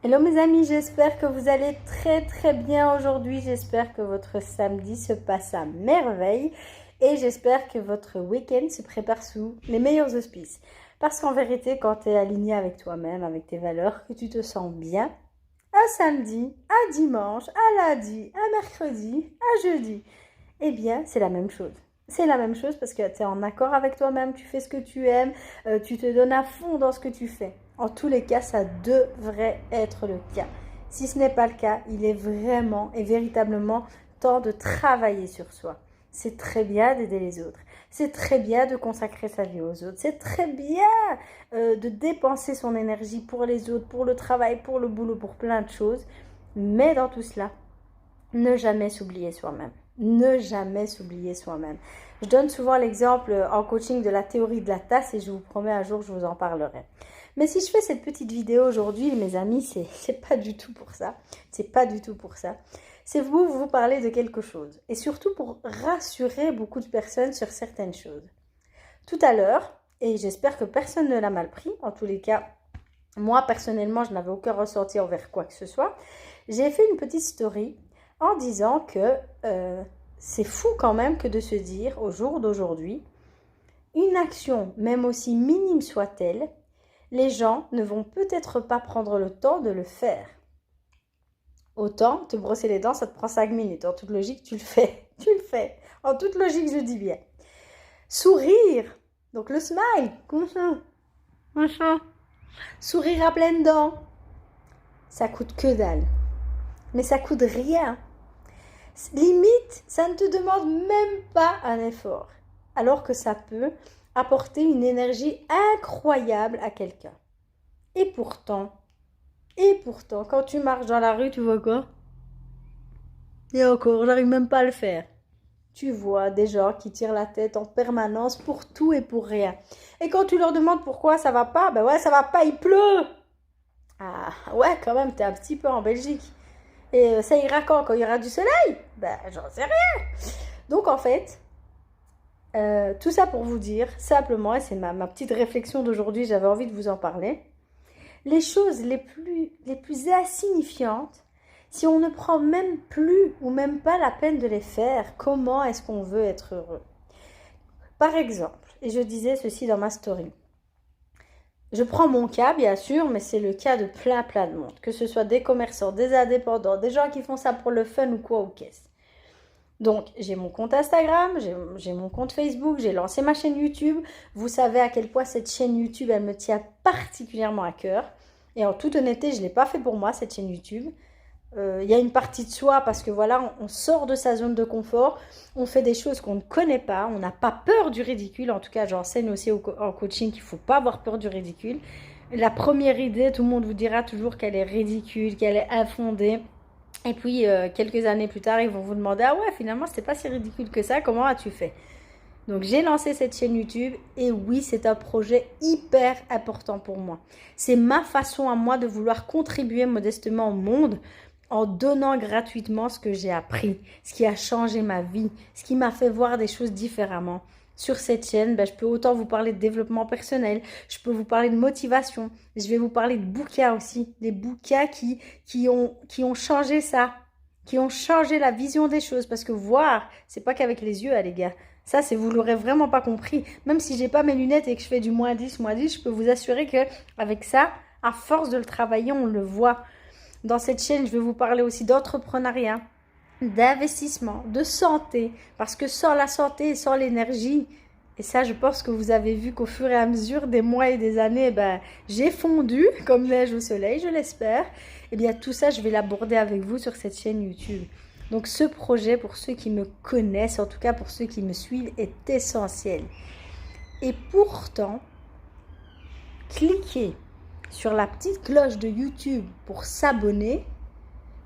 Hello mes amis, j'espère que vous allez très bien aujourd'hui. J'espère que votre samedi se passe à merveille et j'espère que votre week-end se prépare sous les meilleurs auspices. Parce qu'en vérité, quand tu es aligné avec toi-même, avec tes valeurs, que tu te sens bien, un samedi, un dimanche, un lundi, un mercredi, un jeudi, eh bien c'est la même chose. C'est la même chose parce que tu es en accord avec toi-même, tu fais ce que tu aimes, tu te donnes à fond dans ce que tu fais. En tous les cas, ça devrait être le cas. Si ce n'est pas le cas, il est vraiment et véritablement temps de travailler sur soi. C'est très bien d'aider les autres. C'est très bien de consacrer sa vie aux autres. C'est très bien de dépenser son énergie pour les autres, pour le travail, pour le boulot, pour plein de choses. Mais dans tout cela, ne jamais s'oublier soi-même. Ne jamais s'oublier soi-même. Je donne souvent l'exemple en coaching de la théorie de la tasse et je vous promets un jour je vous en parlerai. Mais si je fais cette petite vidéo aujourd'hui, mes amis, c'est pas du tout pour ça. C'est pas du tout pour ça. C'est vous parler de quelque chose. Et surtout pour rassurer beaucoup de personnes sur certaines choses. Tout à l'heure, et j'espère que personne ne l'a mal pris, en tous les cas, moi personnellement, je n'avais aucun ressenti envers quoi que ce soit. J'ai fait une petite story en disant que c'est fou quand même que de se dire au jour d'aujourd'hui, une action, même aussi minime soit-elle, les gens ne vont peut-être pas prendre le temps de le faire. Autant te brosser les dents, ça te prend 5 minutes. En toute logique, tu le fais. Tu le fais. En toute logique, je dis bien. Sourire. Donc le smile. Comme ça. Comme ça. Sourire à pleines dents. Ça coûte que dalle. Mais ça coûte rien. Limite, ça ne te demande même pas un effort. Alors que ça peut apporter une énergie incroyable à quelqu'un. Et pourtant, quand tu marches dans la rue, tu vois quoi? Et encore, j'arrive même pas à le faire. Tu vois des gens qui tirent la tête en permanence pour tout et pour rien. Et quand tu leur demandes pourquoi ça va pas, ben ouais, ça va pas, il pleut. Ah ouais, quand même, t'es un petit peu en Belgique. Et ça ira quand il y aura du soleil? Ben, j'en sais rien. Donc en fait, tout ça pour vous dire, simplement, et c'est ma petite réflexion d'aujourd'hui, j'avais envie de vous en parler, les choses les plus insignifiantes, si on ne prend même plus ou même pas la peine de les faire, comment est-ce qu'on veut être heureux? Par exemple, et je disais ceci dans ma story, je prends mon cas, bien sûr, mais c'est le cas de plein de monde. Que ce soit des commerçants, des indépendants, des gens qui font ça pour le fun ou quoi ou qu'est-ce. Donc, j'ai mon compte Instagram, j'ai mon compte Facebook, j'ai lancé ma chaîne YouTube. Vous savez à quel point cette chaîne YouTube, elle me tient particulièrement à cœur. Et en toute honnêteté, je ne l'ai pas fait pour moi, cette chaîne YouTube. Y a une partie de soi parce que voilà, on sort de sa zone de confort, on fait des choses qu'on ne connaît pas, on n'a pas peur du ridicule. En tout cas, j'enseigne aussi en coaching qu'il ne faut pas avoir peur du ridicule. La première idée, tout le monde vous dira toujours qu'elle est ridicule, qu'elle est infondée. Et puis, quelques années plus tard, ils vont vous demander « Ah ouais, finalement, c'était pas si ridicule que ça, comment as-tu fait ?» Donc, j'ai lancé cette chaîne YouTube et oui, c'est un projet hyper important pour moi. C'est ma façon à moi de vouloir contribuer modestement au monde en donnant gratuitement ce que j'ai appris, ce qui a changé ma vie, ce qui m'a fait voir des choses différemment. Sur cette chaîne, je peux autant vous parler de développement personnel, je peux vous parler de motivation, je vais vous parler de bouquins aussi, des bouquins qui ont changé ça, qui ont changé la vision des choses. Parce que voir, c'est pas qu'avec les yeux, les gars. Ça, c'est vous l'aurez vraiment pas compris. Même si j'ai pas mes lunettes et que je fais du moins 10, je peux vous assurer que avec ça, à force de le travailler, on le voit. Dans cette chaîne, je vais vous parler aussi d'entrepreneuriat, d'investissement, de santé. Parce que sans la santé et sans l'énergie, et ça, je pense que vous avez vu qu'au fur et à mesure des mois et des années, j'ai fondu comme neige au soleil, je l'espère. Et bien, tout ça, je vais l'aborder avec vous sur cette chaîne YouTube. Donc, ce projet, pour ceux qui me connaissent, en tout cas pour ceux qui me suivent, est essentiel. Et pourtant, cliquez sur la petite cloche de YouTube pour s'abonner.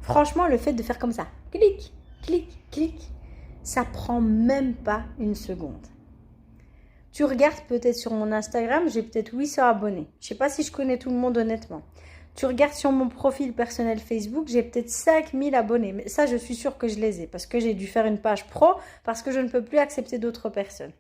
Franchement, le fait de faire comme ça, clic, clic, clic, ça prend même pas une seconde. Tu regardes peut-être sur mon Instagram, j'ai peut-être 800 abonnés. Je ne sais pas si je connais tout le monde honnêtement. Tu regardes sur mon profil personnel Facebook, j'ai peut-être 5000 abonnés. Mais ça, je suis sûre que je les ai parce que j'ai dû faire une page pro parce que je ne peux plus accepter d'autres personnes.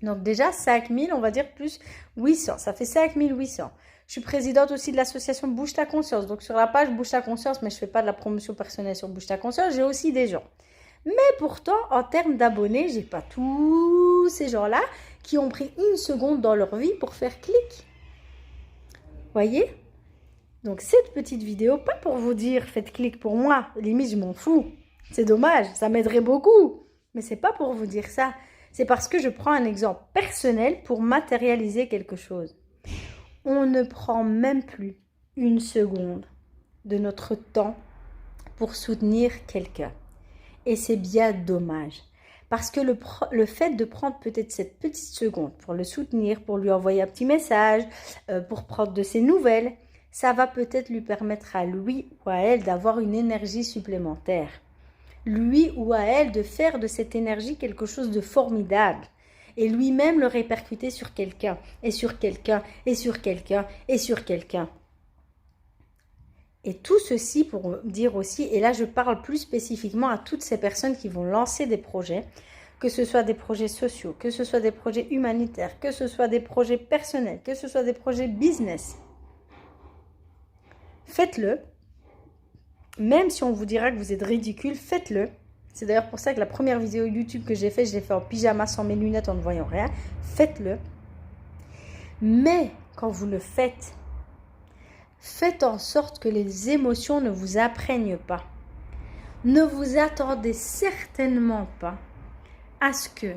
Donc déjà, 5000, on va dire plus 800. Ça fait 5800. Je suis présidente aussi de l'association Bouge ta conscience. Donc sur la page Bouge ta conscience, mais je ne fais pas de la promotion personnelle sur Bouge ta conscience, j'ai aussi des gens. Mais pourtant, en termes d'abonnés, j'ai pas tous ces gens-là qui ont pris une seconde dans leur vie pour faire clic. Voyez? Donc cette petite vidéo, pas pour vous dire faites clic pour moi, limite je m'en fous. C'est dommage, ça m'aiderait beaucoup. Mais c'est pas pour vous dire ça. C'est parce que je prends un exemple personnel pour matérialiser quelque chose. On ne prend même plus une seconde de notre temps pour soutenir quelqu'un. Et c'est bien dommage. Parce que le fait de prendre peut-être cette petite seconde pour le soutenir, pour lui envoyer un petit message, pour prendre de ses nouvelles, ça va peut-être lui permettre à lui ou à elle d'avoir une énergie supplémentaire. Lui ou à elle de faire de cette énergie quelque chose de formidable. Et lui-même le répercuter sur quelqu'un, et sur quelqu'un, et sur quelqu'un, et sur quelqu'un. Et tout ceci pour dire aussi, et là je parle plus spécifiquement à toutes ces personnes qui vont lancer des projets, que ce soit des projets sociaux, que ce soit des projets humanitaires, que ce soit des projets personnels, que ce soit des projets business. Faites-le. Même si on vous dira que vous êtes ridicule, faites-le. C'est d'ailleurs pour ça que la première vidéo YouTube que j'ai faite, je l'ai fait en pyjama sans mes lunettes en ne voyant rien. Faites-le. Mais quand vous le faites, faites en sorte que les émotions ne vous imprègnent pas. Ne vous attendez certainement pas à ce que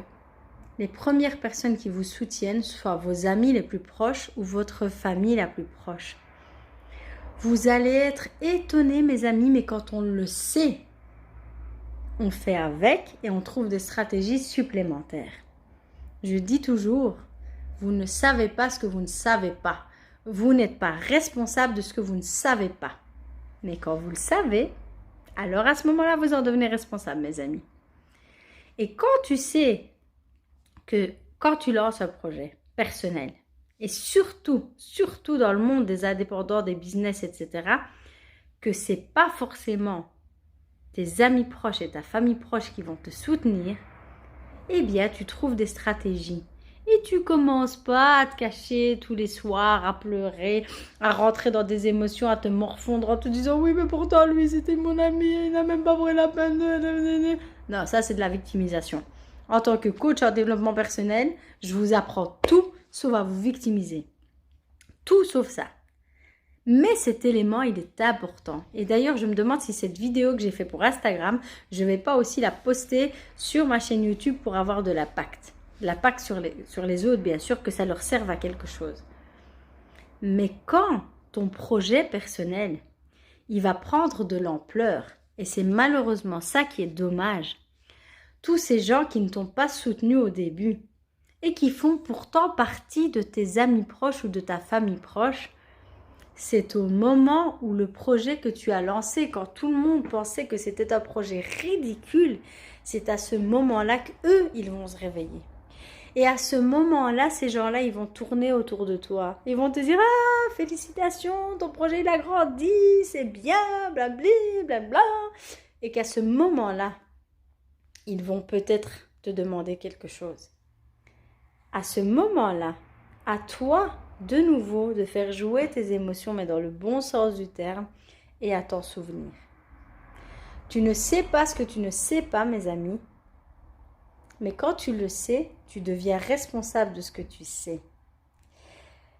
les premières personnes qui vous soutiennent soient vos amis les plus proches ou votre famille la plus proche. Vous allez être étonnés, mes amis, mais quand on le sait, on fait avec et on trouve des stratégies supplémentaires. Je dis toujours, vous ne savez pas ce que vous ne savez pas. Vous n'êtes pas responsable de ce que vous ne savez pas. Mais quand vous le savez, alors à ce moment-là, vous en devenez responsable, mes amis. Et quand tu sais que quand tu lances un projet personnel, et surtout dans le monde des indépendants, des business, etc., que ce n'est pas forcément tes amis proches et ta famille proche qui vont te soutenir, eh bien, tu trouves des stratégies. Et tu commences pas à te cacher tous les soirs, à pleurer, à rentrer dans des émotions, à te morfondre en te disant « Oui, mais pourtant, lui, c'était mon ami, il n'a même pas pris la peine de... » Non, ça, c'est de la victimisation. En tant que coach en développement personnel, je vous apprends tout sauf à vous victimiser. Tout sauf ça. Mais cet élément, il est important. Et d'ailleurs, je me demande si cette vidéo que j'ai faite pour Instagram, je ne vais pas aussi la poster sur ma chaîne YouTube pour avoir de l'impact. L'impact sur les autres, bien sûr, que ça leur serve à quelque chose. Mais quand ton projet personnel, il va prendre de l'ampleur, et c'est malheureusement ça qui est dommage, tous ces gens qui ne t'ont pas soutenu au début et qui font pourtant partie de tes amis proches ou de ta famille proche, c'est au moment où le projet que tu as lancé, quand tout le monde pensait que c'était un projet ridicule, c'est à ce moment-là qu'eux, ils vont se réveiller. Et à ce moment-là, ces gens-là, ils vont tourner autour de toi. Ils vont te dire « Ah, félicitations, ton projet il a grandi, c'est bien, blabli, blabla. » Et qu'à ce moment-là, ils vont peut-être te demander quelque chose. À ce moment-là, à toi, de nouveau, de faire jouer tes émotions, mais dans le bon sens du terme, et à t'en souvenir. Tu ne sais pas ce que tu ne sais pas, mes amis, mais quand tu le sais, tu deviens responsable de ce que tu sais.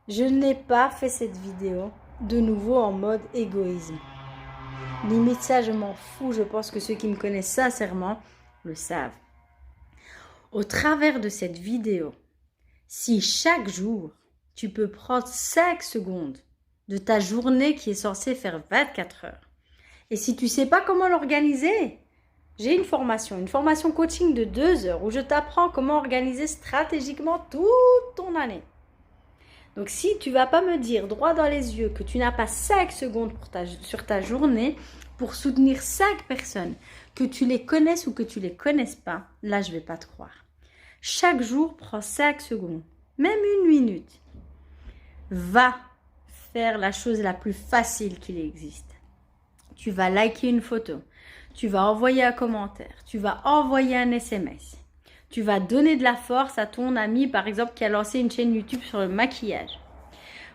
Je n'ai pas fait cette vidéo de nouveau en mode égoïsme. Limite ça, je m'en fous. Je pense que ceux qui me connaissent sincèrement le savent. Au travers de cette vidéo, si chaque jour, tu peux prendre 5 secondes de ta journée qui est censée faire 24 heures, et si tu ne sais pas comment l'organiser, j'ai une formation coaching de 2 heures où je t'apprends comment organiser stratégiquement toute ton année. Donc si tu ne vas pas me dire droit dans les yeux que tu n'as pas 5 secondes sur ta journée pour soutenir 5 personnes, que tu les connaisses ou que tu ne les connaisses pas, là je ne vais pas te croire. Chaque jour, prends 5 secondes, même 1 minute. Va faire la chose la plus facile qu'il existe. Tu vas liker une photo. Tu vas envoyer un commentaire, tu vas envoyer un SMS, tu vas donner de la force à ton ami, par exemple, qui a lancé une chaîne YouTube sur le maquillage.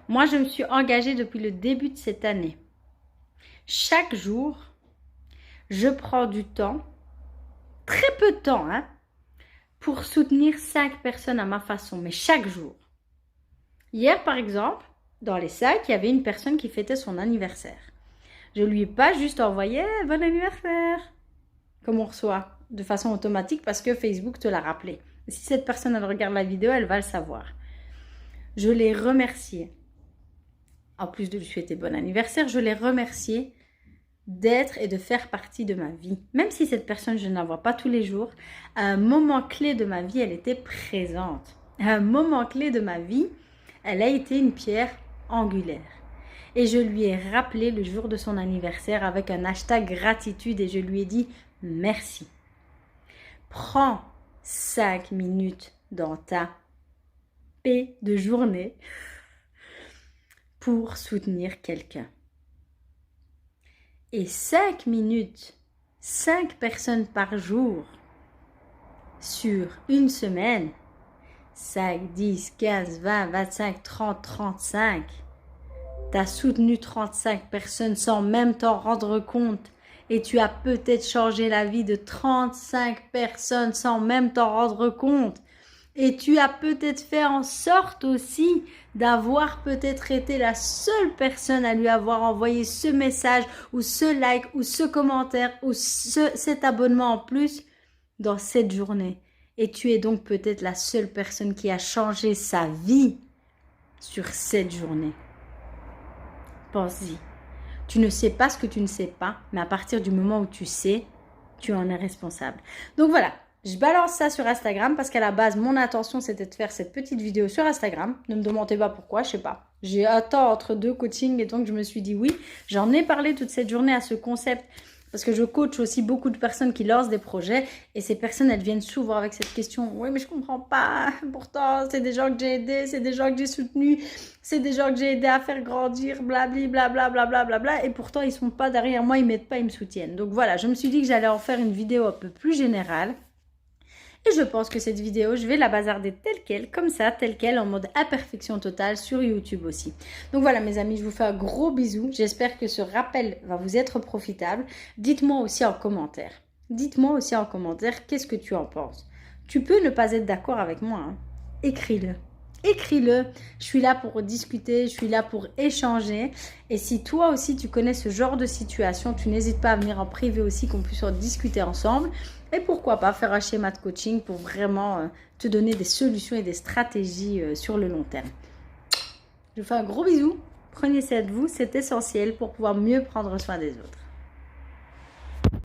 Moi, je me suis engagée depuis le début de cette année. Chaque jour, je prends du temps, très peu de temps, hein, pour soutenir 5 personnes à ma façon, mais chaque jour. Hier, par exemple, dans les sacs, il y avait une personne qui fêtait son anniversaire. Je lui ai pas juste envoyé « Bon anniversaire !» comme on reçoit de façon automatique parce que Facebook te l'a rappelé. Si cette personne elle regarde la vidéo, elle va le savoir. Je l'ai remerciée. En plus de lui souhaiter bon anniversaire, je l'ai remerciée d'être et de faire partie de ma vie. Même si cette personne, je ne la vois pas tous les jours, à un moment clé de ma vie, elle était présente. À un moment clé de ma vie, elle a été une pierre angulaire. Et je lui ai rappelé le jour de son anniversaire avec un hashtag gratitude et je lui ai dit merci. Prends 5 minutes dans ta paix de journée pour soutenir quelqu'un. Et 5 minutes, 5 personnes par jour sur une semaine, 5, 10, 15, 20, 25, 30, 35. Tu as soutenu 35 personnes sans même t'en rendre compte et tu as peut-être changé la vie de 35 personnes sans même t'en rendre compte. Et tu as peut-être fait en sorte aussi d'avoir peut-être été la seule personne à lui avoir envoyé ce message ou ce like ou ce commentaire ou cet abonnement en plus dans cette journée. Et tu es donc peut-être la seule personne qui a changé sa vie sur cette journée. Pense-y. Tu ne sais pas ce que tu ne sais pas, mais à partir du moment où tu sais, tu en es responsable. Donc voilà, je balance ça sur Instagram parce qu'à la base, mon intention, c'était de faire cette petite vidéo sur Instagram. Ne me demandez pas pourquoi, je sais pas. J'ai un temps entre 2 coachings et donc je me suis dit oui. J'en ai parlé toute cette journée à ce concept parce que je coach aussi beaucoup de personnes qui lancent des projets et ces personnes, elles viennent souvent avec cette question. Oui, mais je comprends pas. Pourtant, c'est des gens que j'ai aidés, c'est des gens que j'ai soutenus, c'est des gens que j'ai aidés à faire grandir, blabli, blabla, blabla, blabla. Et pourtant, ils sont pas derrière moi, ils m'aident pas, ils me soutiennent. Donc voilà, je me suis dit que j'allais en faire une vidéo un peu plus générale. Et je pense que cette vidéo, je vais la bazarder telle quelle, comme ça, telle quelle, en mode imperfection totale sur YouTube aussi. Donc voilà mes amis, je vous fais un gros bisou. J'espère que ce rappel va vous être profitable. Dites-moi aussi en commentaire. Dites-moi aussi en commentaire qu'est-ce que tu en penses. Tu peux ne pas être d'accord avec moi, hein. Écris-le. Écris-le, je suis là pour discuter, je suis là pour échanger. Et si toi aussi tu connais ce genre de situation, tu n'hésites pas à venir en privé aussi, qu'on puisse en discuter ensemble. Et pourquoi pas faire un schéma de coaching pour vraiment te donner des solutions et des stratégies sur le long terme. Je vous fais un gros bisou, prenez soin de vous, c'est essentiel pour pouvoir mieux prendre soin des autres.